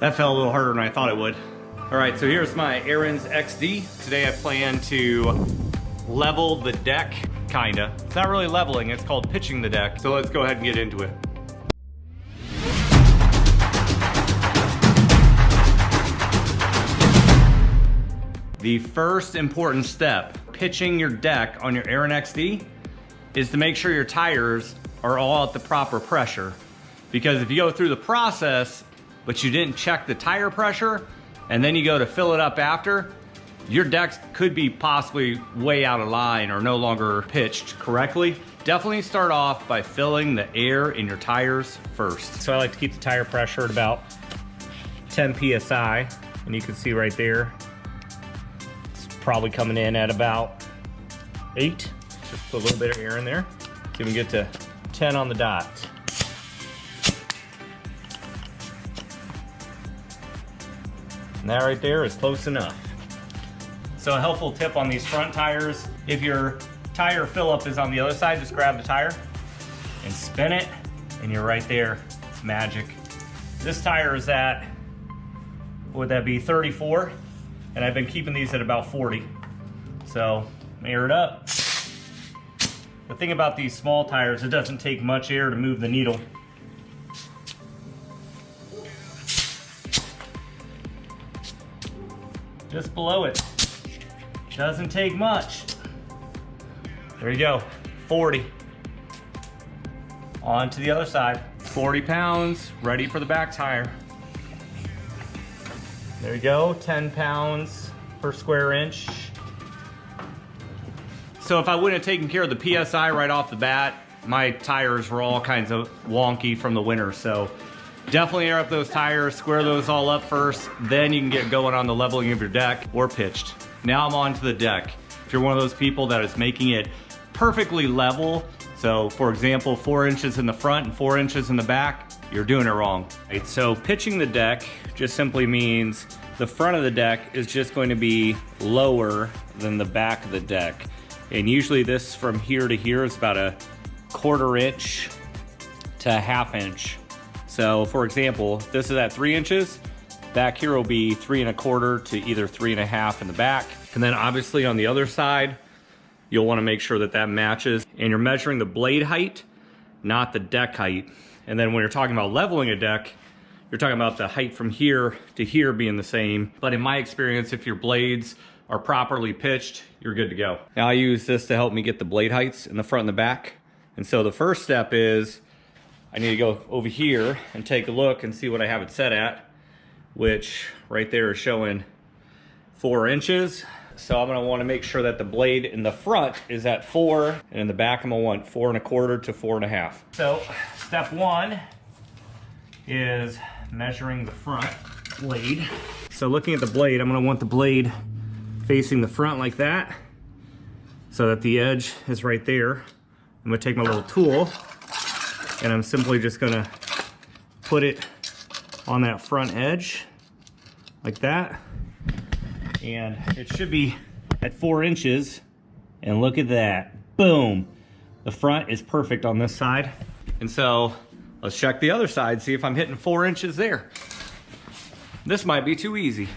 That fell a little harder than I thought it would. All right, so here's my Ariens XD. Today I plan to level the deck, kinda. It's not really leveling, it's called pitching the deck. So let's go ahead and get into it. The first important step, pitching your deck on your Ariens XD, is to make sure your tires are all at the proper pressure. Because if you go through the process, but you didn't check the tire pressure, and then you go to fill it up after, your decks could be possibly way out of line or no longer pitched correctly. Definitely start off by filling the air in your tires first. So I like to keep the tire pressure at about 10 PSI, and you can see right there, it's probably coming in at about 8. Just put a little bit of air in there. So you can get to 10 on the dot. And that right there is close enough. So a helpful tip on these front tires, if your tire fill up is on the other side, just grab the tire and spin it, and you're right there. It's magic. This tire is at, what would that be, 34? And I've been keeping these at about 40. So air it up. The thing about these small tires, it doesn't take much air to move the needle. Just below it. Doesn't take much. There you go, 40. On to the other side. 40 pounds, ready for the back tire. There you go, 10 pounds per square inch. So if I wouldn't have taken care of the PSI right off the bat, my tires were all kinds of wonky from the winter. So definitely air up those tires, square those all up first, then you can get going on the leveling of your deck or pitched. Now I'm on to the deck. If you're one of those people that is making it perfectly level, so for example, 4 inches in the front and 4 inches in the back, you're doing it wrong. Right, so pitching the deck just simply means the front of the deck is just going to be lower than the back of the deck. And usually this from here to here is about a 1/4 inch to a 1/2 inch. So for example, this is at 3 inches, back here will be 3 1/4 to either 3 1/2 in the back. And then obviously on the other side, you'll wanna make sure that that matches. And you're measuring the blade height, not the deck height. And then when you're talking about leveling a deck, you're talking about the height from here to here being the same. But in my experience, if your blades are properly pitched, you're good to go. Now I use this to help me get the blade heights in the front and the back. And so the first step is, I need to go over here and take a look and see what I have it set at, which right there is showing 4 inches. So I'm gonna wanna make sure that the blade in the front is at 4, and in the back I'm gonna want 4 1/4 to 4 1/2. So step 1 is measuring the front blade. So looking at the blade, I'm gonna want the blade facing the front like that, so that the edge is right there. I'm gonna take my little tool, and I'm simply just gonna put it on that front edge, like that. And it should be at 4 inches, and look at that, boom. The front is perfect on this side. And so let's check the other side, see if I'm hitting 4 inches there. This might be too easy.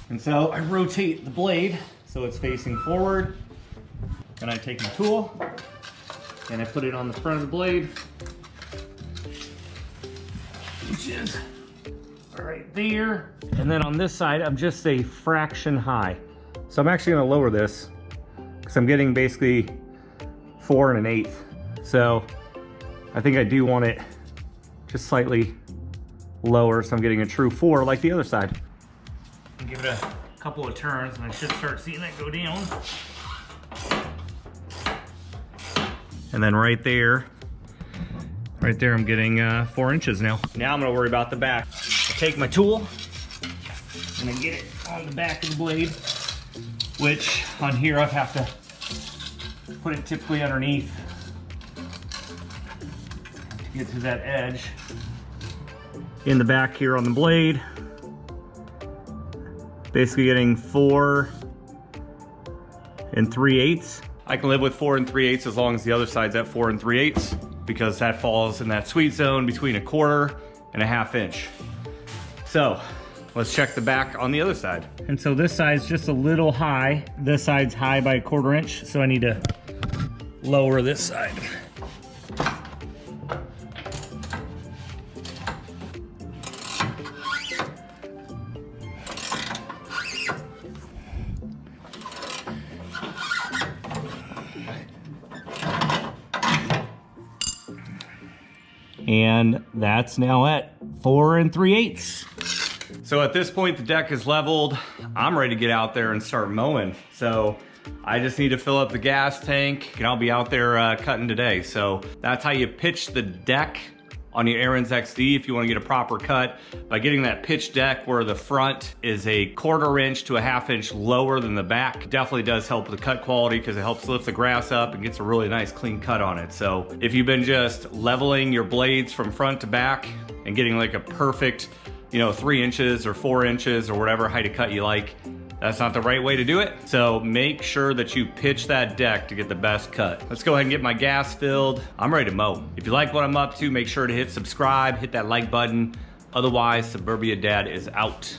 And so I rotate the blade so it's facing forward, and I take my tool and I put it on the front of the blade, which is right there. And then on this side, I'm just a fraction high. So I'm actually gonna lower this because I'm getting basically 4 1/8. So I think I do want it just slightly lower, so I'm getting a true 4 like the other side. And give it a couple of turns and I should start seeing it go down. And then right there I'm getting 4 inches now. Now I'm gonna worry about the back. I take my tool and I get it on the back of the blade, which on here I have to put it typically underneath to get to that edge. In the back here on the blade, basically getting 4 3/8. I can live with 4 3/8 as long as the other side's at 4 3/8, because that falls in that sweet zone between 1/4 and a 1/2 inch. So let's check the back on the other side. And so this side's just a little high. This side's high by 1/4 inch, so I need to lower this side. And that's now at 4 3/8. So at this point, the deck is leveled. I'm ready to get out there and start mowing. So I just need to fill up the gas tank and I'll be out there cutting today. So that's how you pitch the deck on your Ariens XD if you want to get a proper cut, by getting that pitch deck where the front is a 1/4 inch to a 1/2 inch lower than the back. Definitely does help with the cut quality because it helps lift the grass up and gets a really nice clean cut on it. So if you've been just leveling your blades from front to back and getting like a perfect, you know, 3 inches or 4 inches or whatever height of cut you like, that's not the right way to do it. So make sure that you pitch that deck to get the best cut. Let's go ahead and get my gas filled. I'm ready to mow. If you like what I'm up to, make sure to hit subscribe, hit that like button. Otherwise, Suburbia Dad is out.